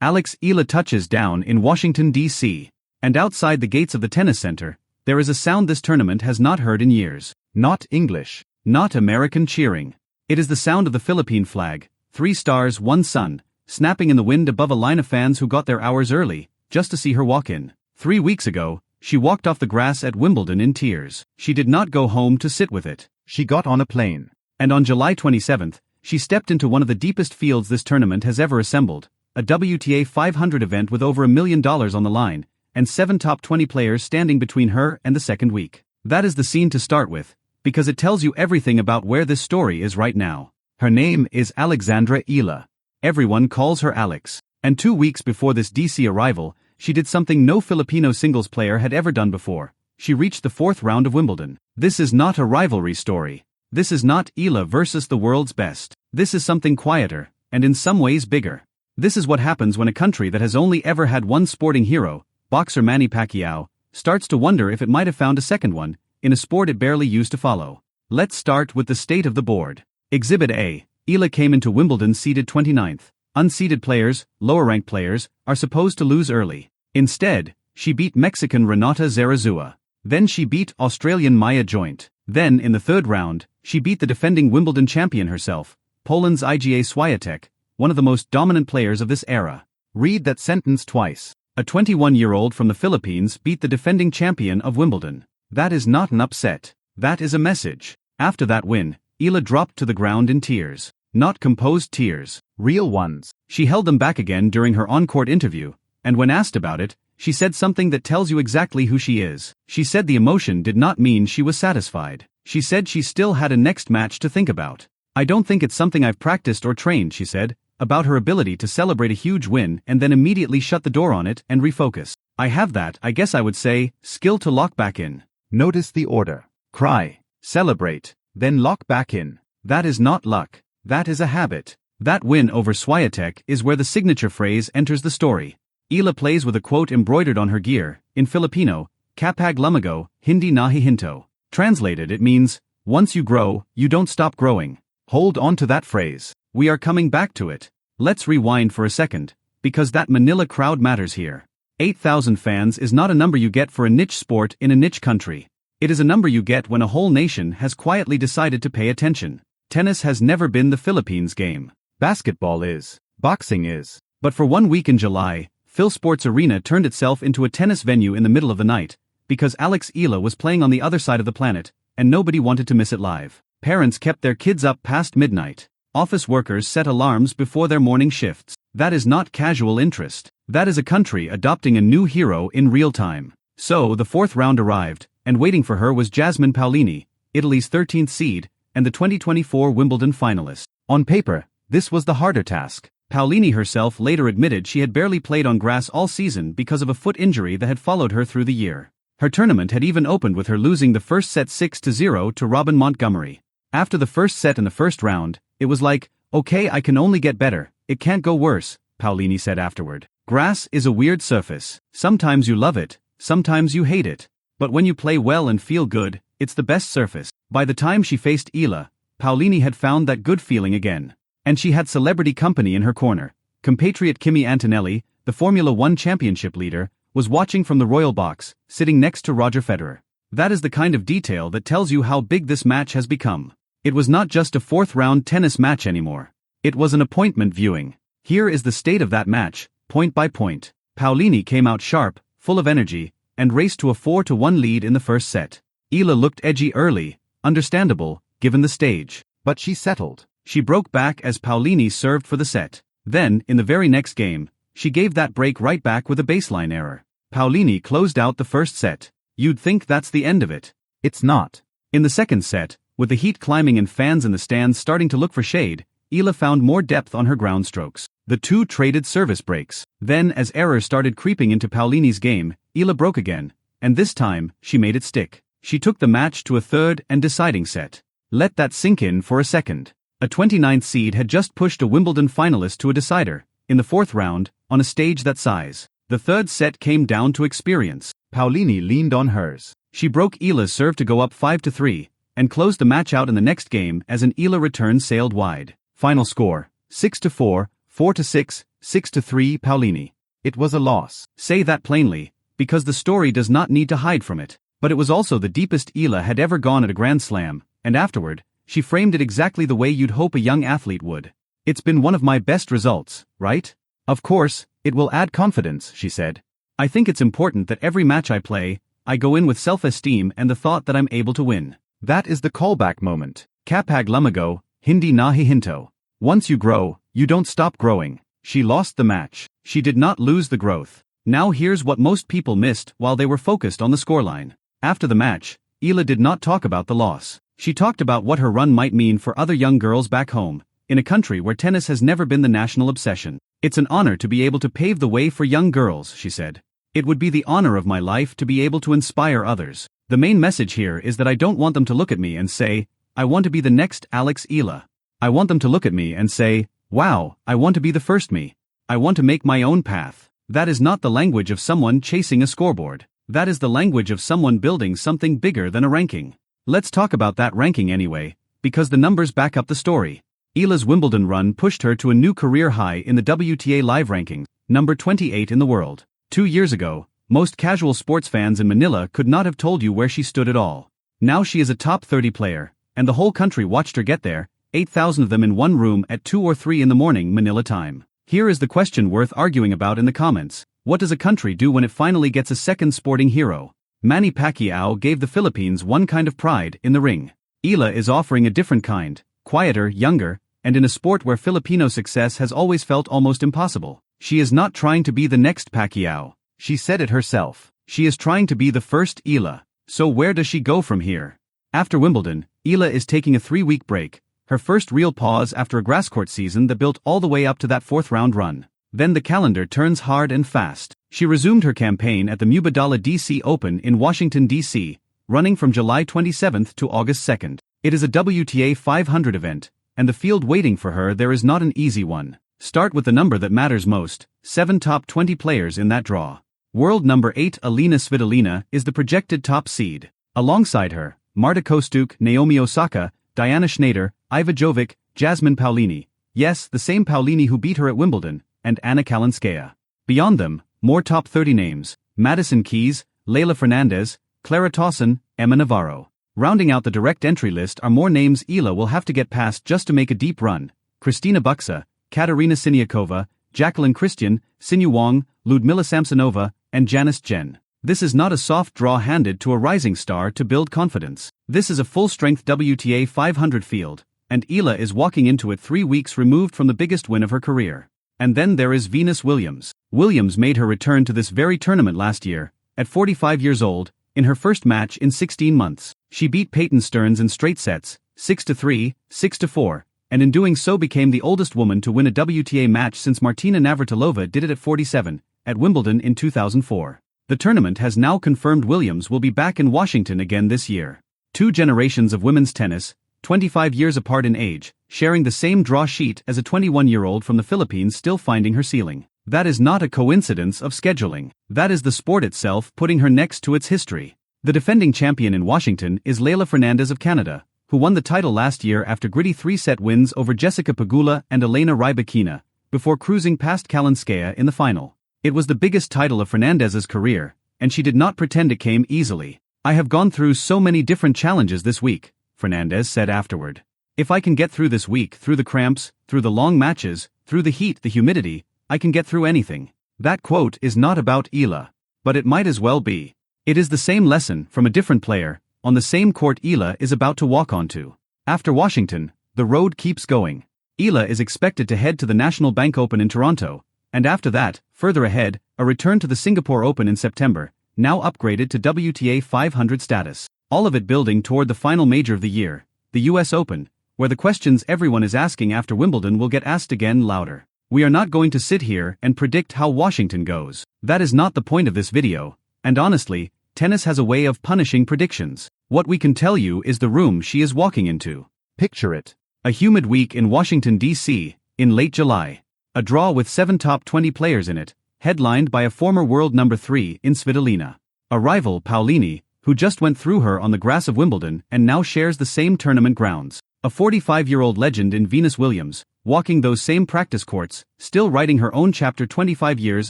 Alex Eala touches down in Washington, D.C. And outside the gates of the tennis center, there is a sound this tournament has not heard in years. Not English. Not American cheering. It is the sound of the Philippine flag, 3 stars, 1 sun, snapping in the wind above a line of fans who got there hours early, just to see her walk in. 3 weeks ago, she walked off the grass at Wimbledon in tears. She did not go home to sit with it. She got on a plane. And on July 27th, she stepped into one of the deepest fields this tournament has ever assembled, a WTA 500 event with over $1 million on the line, and 7 top 20 players standing between her and the second week. That is the scene to start with, because it tells you everything about where this story is right now. Her name is Alexandra Eala. Everyone calls her Alex. And 2 weeks before this DC arrival, she did something no Filipino singles player had ever done before. She reached the 4th round of Wimbledon. This is not a rivalry story. This is not Eala versus the world's best. This is something quieter, and in some ways bigger. This is what happens when a country that has only ever had one sporting hero, boxer Manny Pacquiao, starts to wonder if it might have found a second one, in a sport it barely used to follow. Let's start with the state of the board. Exhibit A. Eala came into Wimbledon seeded 29th. Unseeded players, lower-ranked players, are supposed to lose early. Instead, she beat Mexican Renata Zarazua. Then she beat Australian Maya Joint. Then, in the 3rd round, she beat the defending Wimbledon champion herself, Poland's Iga Swiatek, one of the most dominant players of this era. Read that sentence twice. A 21-year-old from the Philippines beat the defending champion of Wimbledon. That is not an upset. That is a message. After that win, Eala dropped to the ground in tears. Not composed tears. Real ones. She held them back again during her on-court interview, and when asked about it, she said something that tells you exactly who she is. She said the emotion did not mean she was satisfied. She said she still had a next match to think about. I don't think it's something I've practiced or trained, she said, about her ability to celebrate a huge win and then immediately shut the door on it and refocus. I have that, I guess I would say, skill to lock back in. Notice the order. Cry. Celebrate. Then lock back in. That is not luck. That is a habit. That win over Swiatek is where the signature phrase enters the story. Eala plays with a quote embroidered on her gear, in Filipino, Kapag lumago, hindi nahihinto. Translated it means, once you grow, you don't stop growing. Hold on to that phrase. We are coming back to it. Let's rewind for a second, because that Manila crowd matters here. 8,000 fans is not a number you get for a niche sport in a niche country. It is a number you get when a whole nation has quietly decided to pay attention. Tennis has never been the Philippines' game. Basketball is. Boxing is. But for 1 week in July, Phil Sports Arena turned itself into a tennis venue in the middle of the night, because Alex Eala was playing on the other side of the planet, and nobody wanted to miss it live. Parents kept their kids up past midnight. Office workers set alarms before their morning shifts. That is not casual interest. That is a country adopting a new hero in real time. So the 4th round arrived, and waiting for her was Jasmine Paolini, Italy's 13th seed, and the 2024 Wimbledon finalist. On paper, this was the harder task. Paolini herself later admitted she had barely played on grass all season because of a foot injury that had followed her through the year. Her tournament had even opened with her losing the first set 6-0 to Robin Montgomery. After the first set in the first round, it was like, okay, I can only get better, it can't go worse, Paolini said afterward. Grass is a weird surface. Sometimes you love it, sometimes you hate it. But when you play well and feel good, it's the best surface. By the time she faced Eala, Paolini had found that good feeling again. And she had celebrity company in her corner. Compatriot Kimi Antonelli, the Formula One championship leader, was watching from the royal box, sitting next to Roger Federer. That is the kind of detail that tells you how big this match has become. It was not just a 4th-round tennis match anymore. It was an appointment viewing. Here is the state of that match, point by point. Paolini came out sharp, full of energy, and raced to a 4-1 lead in the first set. Eala looked edgy early, understandable, given the stage. But she settled. She broke back as Paolini served for the set. Then, in the very next game, she gave that break right back with a baseline error. Paolini closed out the first set. You'd think that's the end of it. It's not. In the second set, with the heat climbing and fans in the stands starting to look for shade, Eala found more depth on her ground strokes. The two traded service breaks. Then, as errors started creeping into Paolini's game, Eala broke again, and this time, she made it stick. She took the match to a third and deciding set. Let that sink in for a second. A 29th seed had just pushed a Wimbledon finalist to a decider, in the 4th round, on a stage that size. The third set came down to experience. Paolini leaned on hers. She broke Eala's serve to go up 5-3, and closed the match out in the next game as an Eala return sailed wide. Final score, 6-4, 4-6, 6-3 Paulini. It was a loss. Say that plainly, because the story does not need to hide from it. But it was also the deepest Eala had ever gone at a Grand Slam, and afterward, she framed it exactly the way you'd hope a young athlete would. It's been one of my best results, right? Of course, it will add confidence, she said. I think it's important that every match I play, I go in with self-esteem and the thought that I'm able to win. That is the callback moment. Kapag lumago, hindi na hihinto. Once you grow, you don't stop growing. She lost the match. She did not lose the growth. Now here's what most people missed while they were focused on the scoreline. After the match, Eala did not talk about the loss. She talked about what her run might mean for other young girls back home, in a country where tennis has never been the national obsession. It's an honor to be able to pave the way for young girls, she said. It would be the honor of my life to be able to inspire others. The main message here is that I don't want them to look at me and say, I want to be the next Alex Eala. I want them to look at me and say, wow, I want to be the first me. I want to make my own path. That is not the language of someone chasing a scoreboard. That is the language of someone building something bigger than a ranking. Let's talk about that ranking anyway, because the numbers back up the story. Eala's Wimbledon run pushed her to a new career high in the WTA live rankings, number 28 in the world. 2 years ago, most casual sports fans in Manila could not have told you where she stood at all. Now she is a top 30 player, and the whole country watched her get there, 8,000 of them in one room at 2 or 3 in the morning Manila time. Here is the question worth arguing about in the comments. What does a country do when it finally gets a second sporting hero? Manny Pacquiao gave the Philippines one kind of pride in the ring. Eala is offering a different kind, quieter, younger, and in a sport where Filipino success has always felt almost impossible. She is not trying to be the next Pacquiao. She said it herself. She is trying to be the first Eala. So where does she go from here? After Wimbledon, Eala is taking a 3-week break, her first real pause after a grasscourt season that built all the way up to that 4th-round run. Then the calendar turns hard and fast. She resumed her campaign at the Mubadala DC Open in Washington, D.C., running from July 27th to August 2nd. It is a WTA 500 event, and the field waiting for her there is not an easy one. Start with the number that matters most, 7 top 20 players in that draw. World number 8 Alina Svitolina is the projected top seed. Alongside her, Marta Kostyuk, Naomi Osaka, Diana Schneider, Iva Jovic, Jasmine Paolini. Yes, the same Paolini who beat her at Wimbledon, and Anna Kalinskaya. Beyond them, more top 30 names, Madison Keys, Leylah Fernandez, Clara Tauson, Emma Navarro. Rounding out the direct entry list are more names Eala will have to get past just to make a deep run. Kristina Buxa, Katerina Siniakova, Jacqueline Christian, Sinu Wong, Ludmila Samsonova, and Janice Jen. This is not a soft draw handed to a rising star to build confidence. This is a full-strength WTA 500 field, and Eala is walking into it 3 weeks removed from the biggest win of her career. And then there is Venus Williams. Williams made her return to this very tournament last year, at 45 years old, in her first match in 16 months. She beat Peyton Stearns in straight sets, 6-3, 6-4, and in doing so became the oldest woman to win a WTA match since Martina Navratilova did it at 47, at Wimbledon in 2004. The tournament has now confirmed Williams will be back in Washington again this year. 2 generations of women's tennis, 25 years apart in age, sharing the same draw sheet as a 21-year-old from the Philippines still finding her ceiling. That is not a coincidence of scheduling. That is the sport itself putting her next to its history. The defending champion in Washington is Leylah Fernandez of Canada, who won the title last year after gritty 3-set wins over Jessica Pegula and Elena Rybakina, before cruising past Kalinskaya in the final. It was the biggest title of Fernandez's career, and she did not pretend it came easily. I have gone through so many different challenges this week, Fernandez said afterward. If I can get through this week, through the cramps, through the long matches, through the heat, the humidity, I can get through anything. That quote is not about Eala, but it might as well be. It is the same lesson from a different player, on the same court Eala is about to walk onto. After Washington, the road keeps going. Eala is expected to head to the National Bank Open in Toronto, and after that, further ahead, a return to the Singapore Open in September, now upgraded to WTA 500 status. All of it building toward the final major of the year, the US Open, where the questions everyone is asking after Wimbledon will get asked again louder. We are not going to sit here and predict how Washington goes. That is not the point of this video, and honestly, tennis has a way of punishing predictions. What we can tell you is the room she is walking into. Picture it. A humid week in Washington, D.C., in late July. A draw with 7 top 20 players in it, headlined by a former world number 3 in Svitolina. A rival, Paolini, who just went through her on the grass of Wimbledon and now shares the same tournament grounds. A 45-year-old legend in Venus Williams, walking those same practice courts, still writing her own chapter 25 years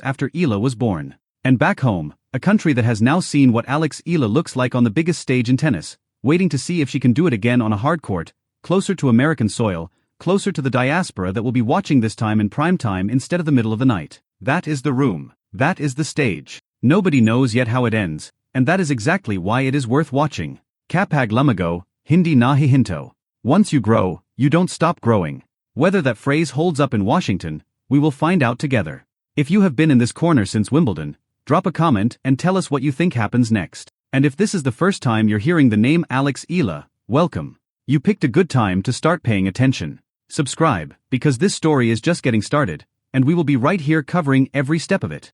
after Eala was born. And back home, a country that has now seen what Alex Eala looks like on the biggest stage in tennis, waiting to see if she can do it again on a hard court, closer to American soil, closer to the diaspora that will be watching this time in prime time instead of the middle of the night. That is the room. That is the stage. Nobody knows yet how it ends, and that is exactly why it is worth watching. Kapag lumago, hindi nahihinto. Once you grow, you don't stop growing. Whether that phrase holds up in Washington, we will find out together. If you have been in this corner since Wimbledon, drop a comment and tell us what you think happens next. And if this is the first time you're hearing the name Alex Eala, welcome. You picked a good time to start paying attention. Subscribe, because this story is just getting started, and we will be right here covering every step of it.